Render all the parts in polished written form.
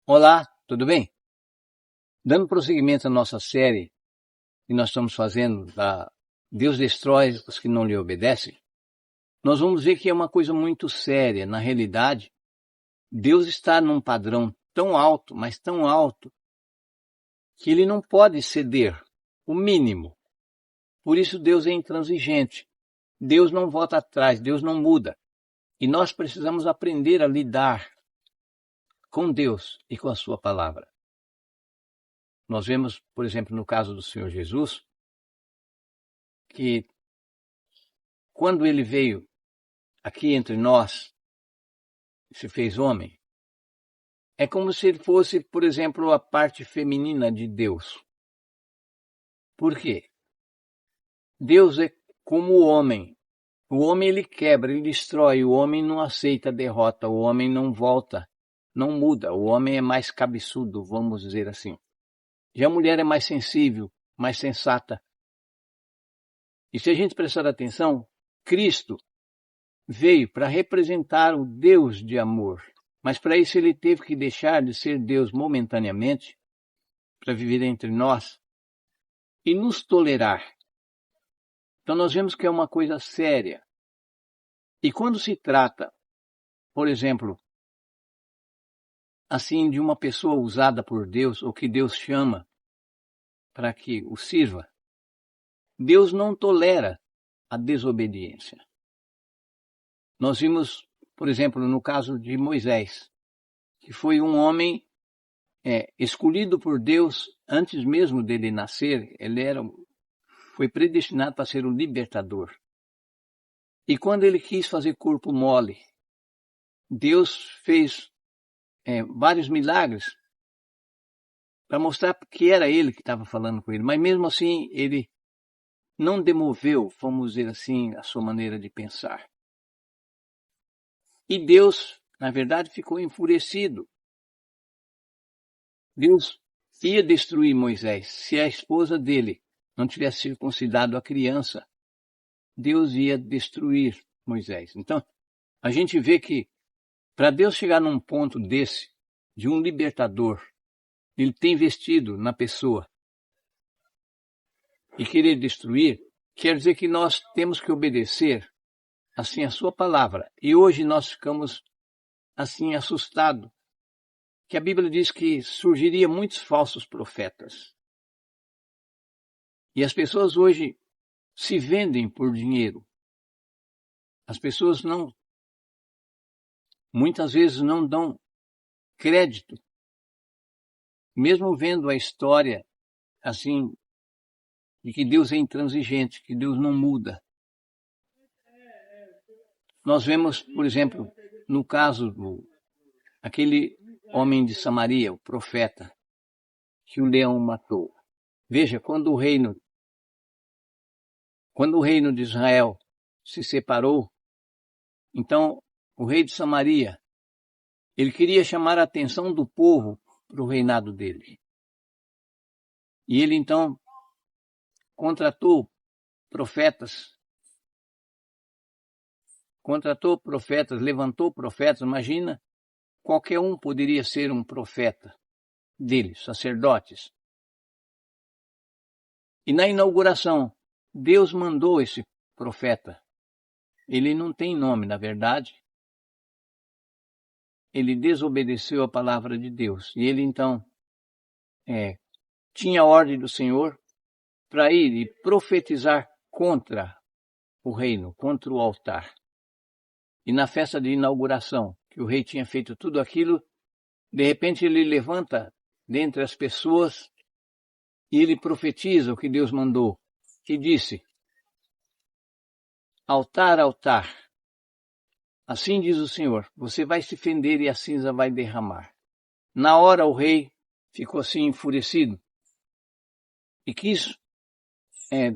Olá, tudo bem? Dando prosseguimento à nossa série que nós estamos fazendo da Deus destrói os que não lhe obedecem, nós vamos ver que é uma coisa muito séria. Na realidade, Deus está num padrão tão alto, mas tão alto, que ele não pode ceder o mínimo. Por isso Deus é intransigente. Deus não volta atrás, Deus não muda. E nós precisamos aprender a lidar com Deus e com a sua palavra. Nós vemos, por exemplo, no caso do Senhor Jesus, que quando ele veio aqui entre nós, se fez homem, é como se ele fosse, por exemplo, a parte feminina de Deus. Por quê? Deus é como o homem. O homem ele quebra, ele destrói, o homem não aceita a derrota, o homem não volta, não muda, o homem é mais cabeçudo, vamos dizer assim. Já a mulher é mais sensível, mais sensata. E se a gente prestar atenção, Cristo veio para representar o Deus de amor. Mas para isso ele teve que deixar de ser Deus momentaneamente, para viver entre nós e nos tolerar. Então nós vemos que é uma coisa séria. E quando se trata, por exemplo, assim, de uma pessoa usada por Deus, ou que Deus chama para que o sirva, Deus não tolera a desobediência. Nós vimos, por exemplo, no caso de Moisés, que foi um homem escolhido por Deus antes mesmo dele nascer. Ele foi predestinado para ser o libertador. E quando ele quis fazer corpo mole, Deus fez vários milagres para mostrar que era ele que estava falando com ele. Mas mesmo assim, ele não demoveu, vamos dizer assim, a sua maneira de pensar. E Deus, na verdade, ficou enfurecido. Deus ia destruir Moisés. Se a esposa dele não tivesse circuncidado a criança, Deus ia destruir Moisés. Então, a gente vê que para Deus chegar num ponto desse, de um libertador, ele tem investido na pessoa e querer destruir, quer dizer que nós temos que obedecer assim a sua palavra. E hoje nós ficamos assim assustados, que a Bíblia diz que surgiria muitos falsos profetas. E as pessoas hoje se vendem por dinheiro. As pessoas muitas vezes não dão crédito, mesmo vendo a história assim, de que Deus é intransigente, que Deus não muda. Nós vemos, por exemplo, no caso aquele homem de Samaria, o profeta, que o leão matou. Veja, quando o reino de Israel se separou, então o rei de Samaria, ele queria chamar a atenção do povo para o reinado dele. E ele então contratou profetas, levantou profetas. Imagina, qualquer um poderia ser um profeta dele, sacerdotes. E na inauguração, Deus mandou esse profeta. Ele não tem nome, na verdade. Ele desobedeceu a palavra de Deus. E ele então tinha a ordem do Senhor para ir e profetizar contra o reino, contra o altar. E na festa de inauguração, que o rei tinha feito tudo aquilo, de repente ele levanta dentre as pessoas e ele profetiza o que Deus mandou. E disse: altar, altar, assim diz o Senhor, você vai se fender e a cinza vai derramar. Na hora o rei ficou assim enfurecido e quis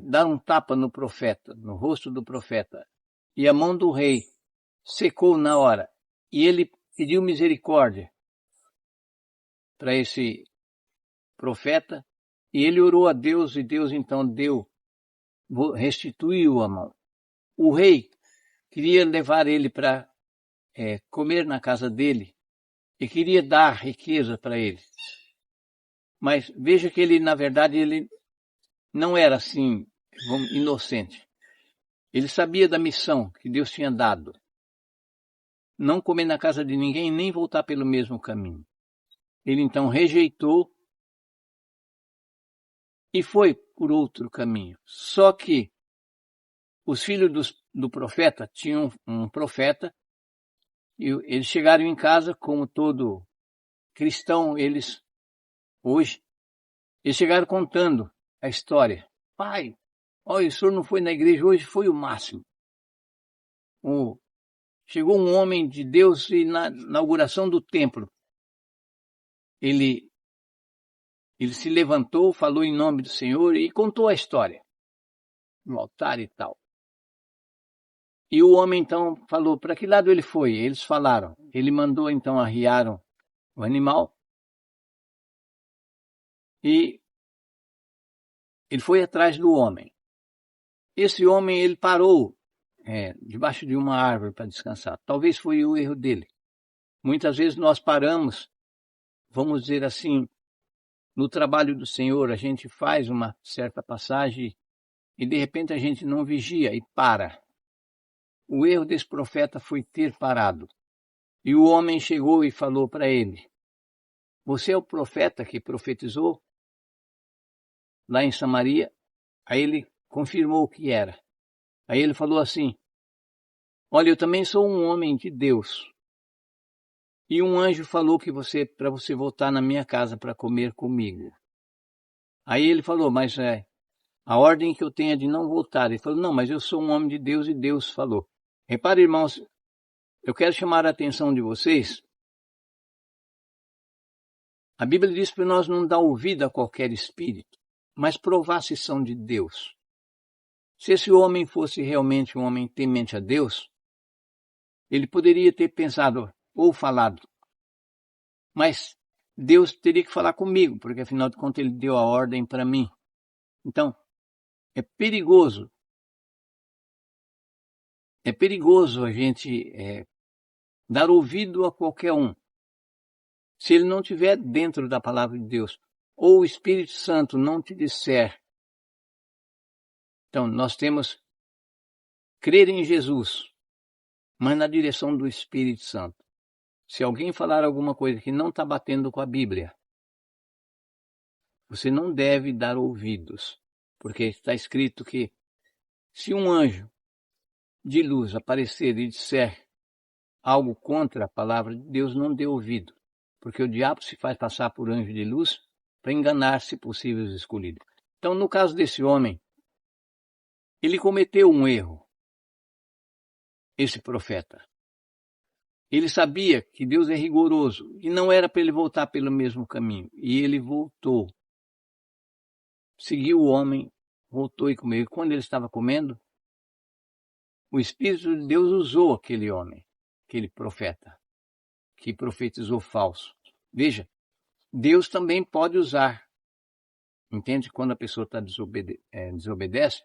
dar um tapa no profeta, no rosto do profeta. E a mão do rei secou na hora. E ele pediu misericórdia para esse profeta. E ele orou a Deus e Deus então restituiu a mão. O rei queria levar ele para comer na casa dele. e queria dar riqueza para ele. Mas veja que ele, na verdade, ele não era assim, inocente. Ele sabia da missão que Deus tinha dado. Não comer na casa de ninguém, nem voltar pelo mesmo caminho. Ele então rejeitou e foi por outro caminho. Só que os filhos do profeta tinham um profeta, e eles chegaram em casa, como todo cristão, eles chegaram contando a história. Pai, olha, o senhor não foi na igreja hoje, foi o máximo. Chegou um homem de Deus e na inauguração do templo, ele se levantou, falou em nome do Senhor e contou a história no altar e tal. E o homem então falou, para que lado ele foi? Eles falaram. Ele mandou então arriar o animal e ele foi atrás do homem. Esse homem, ele parou debaixo de uma árvore para descansar. Talvez foi o erro dele. Muitas vezes nós paramos, vamos dizer assim, no trabalho do Senhor, a gente faz uma certa passagem e de repente a gente não vigia e para. O erro desse profeta foi ter parado. E o homem chegou e falou para ele, você é o profeta que profetizou lá em Samaria? Aí ele confirmou que era. Aí ele falou assim, olha, eu também sou um homem de Deus. E um anjo falou que para você voltar na minha casa para comer comigo. Aí ele falou, mas a ordem que eu tenho é de não voltar. Ele falou, não, mas eu sou um homem de Deus e Deus falou. Repare, irmãos, eu quero chamar a atenção de vocês. A Bíblia diz para nós não dar ouvido a qualquer espírito, mas provar se são de Deus. Se esse homem fosse realmente um homem temente a Deus, ele poderia ter pensado ou falado, mas Deus teria que falar comigo, porque afinal de contas ele deu a ordem para mim. Então, é perigoso a gente dar ouvido a qualquer um, se ele não estiver dentro da palavra de Deus, ou o Espírito Santo não te disser. Então, nós temos que crer em Jesus, mas na direção do Espírito Santo. Se alguém falar alguma coisa que não está batendo com a Bíblia, você não deve dar ouvidos, porque está escrito que se um anjo de luz aparecer e disser algo contra a palavra de Deus, não dê ouvido, porque o diabo se faz passar por anjo de luz para enganar, se possível, os escolhidos. Então, no caso desse homem, ele cometeu um erro, esse profeta. Ele sabia que Deus é rigoroso e não era para ele voltar pelo mesmo caminho. E ele voltou. Seguiu o homem, voltou e comeu. E quando ele estava comendo, o Espírito de Deus usou aquele homem, aquele profeta, que profetizou falso. Veja, Deus também pode usar. Entende? Quando a pessoa desobedece,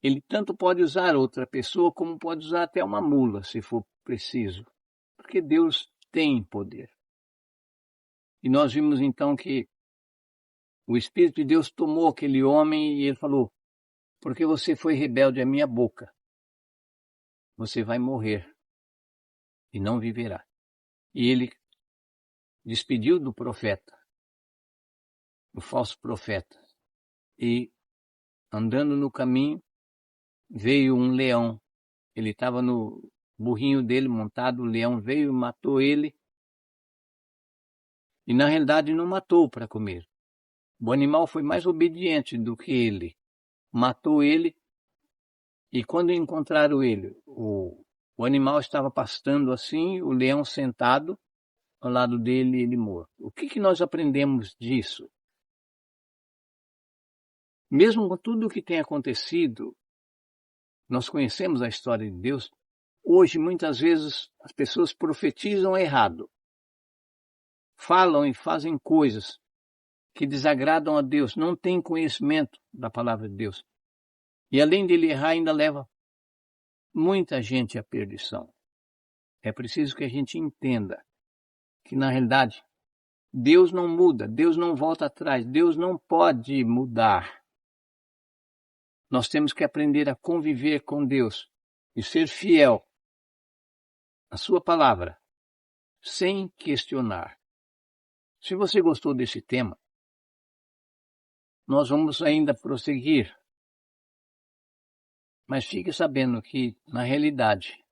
ele tanto pode usar outra pessoa, como pode usar até uma mula, se for preciso. Porque Deus tem poder. E nós vimos então que o Espírito de Deus tomou aquele homem e ele falou, porque você foi rebelde à minha boca, você vai morrer e não viverá. E ele despediu do profeta, do falso profeta, e andando no caminho, veio um leão. Ele estava no burrinho dele montado, o leão veio e matou ele. E na realidade não matou para comer. O animal foi mais obediente do que ele. Matou ele e quando encontraram ele, o animal estava pastando assim, o leão sentado ao lado dele e ele morto. O que nós aprendemos disso? Mesmo com tudo o que tem acontecido, nós conhecemos a história de Deus. Hoje, muitas vezes, as pessoas profetizam errado. Falam e fazem coisas que desagradam a Deus. Não têm conhecimento da palavra de Deus. E além de ele errar, ainda leva muita gente à perdição. É preciso que a gente entenda que na realidade Deus não muda, Deus não volta atrás, Deus não pode mudar. Nós temos que aprender a conviver com Deus e ser fiel à sua palavra, sem questionar. Se você gostou desse tema, nós vamos ainda prosseguir. Mas fique sabendo que, na realidade,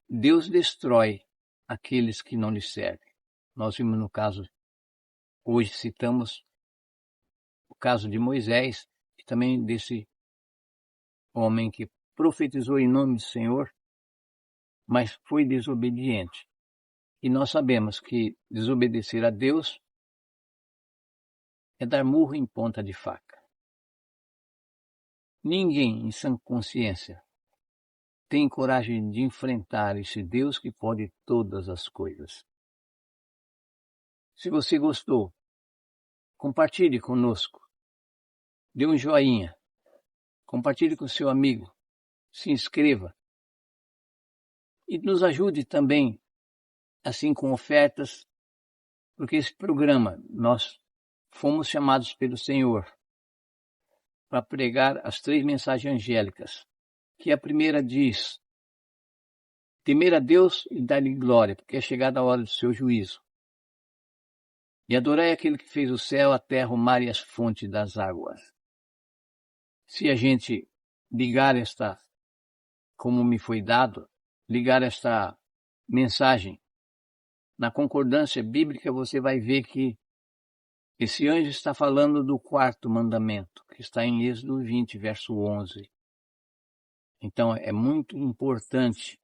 Deus destrói aqueles que não lhe servem. Nós vimos no caso, hoje citamos o caso de Moisés e também desse homem que profetizou em nome do Senhor, mas foi desobediente. E nós sabemos que desobedecer a Deus é dar murro em ponta de faca. Ninguém em sã consciência tem coragem de enfrentar esse Deus que pode todas as coisas. Se você gostou, compartilhe conosco. Dê um joinha. Compartilhe com seu amigo. Se inscreva. E nos ajude também, assim com ofertas, porque esse programa nós fomos chamados pelo Senhor para pregar as 3 mensagens angélicas, que a primeira diz: temer a Deus e dar-lhe glória, porque é chegada a hora do seu juízo. E adorai aquele que fez o céu, a terra, o mar e as fontes das águas. Se a gente ligar esta, como me foi dado, ligar esta mensagem na concordância bíblica, você vai ver que esse anjo está falando do 4º mandamento, que está em Êxodo 20, verso 11. Então é muito importante.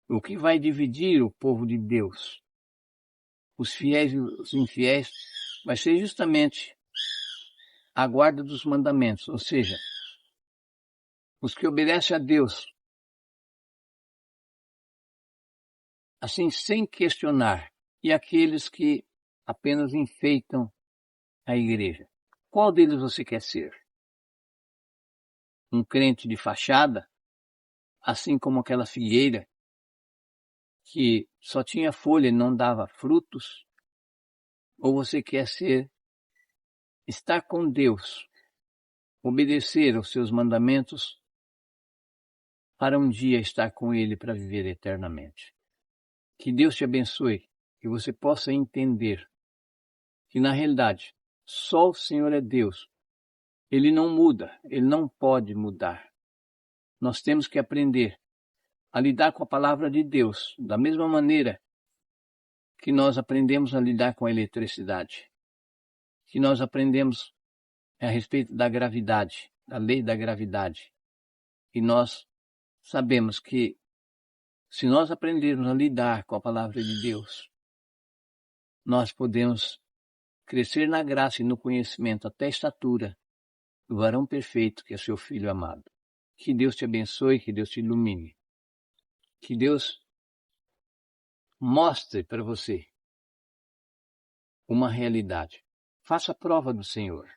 O que vai dividir o povo de Deus, os fiéis e os infiéis, vai ser justamente a guarda dos mandamentos, ou seja, os que obedecem a Deus, assim sem questionar, e aqueles que apenas enfeitam a igreja. Qual deles você quer ser? Um crente de fachada, assim como aquela figueira que só tinha folha e não dava frutos? Ou você quer estar com Deus, obedecer aos seus mandamentos para um dia estar com Ele para viver eternamente? Que Deus te abençoe, que você possa entender que na realidade só o Senhor é Deus. Ele não muda, Ele não pode mudar. Nós temos que aprender a lidar com a palavra de Deus, da mesma maneira que nós aprendemos a lidar com a eletricidade, que nós aprendemos a respeito da gravidade, da lei da gravidade. E nós sabemos que se nós aprendermos a lidar com a palavra de Deus, nós podemos crescer na graça e no conhecimento até a estatura do varão perfeito que é seu Filho amado. Que Deus te abençoe, que Deus te ilumine. Que Deus mostre para você uma realidade. Faça a prova do Senhor.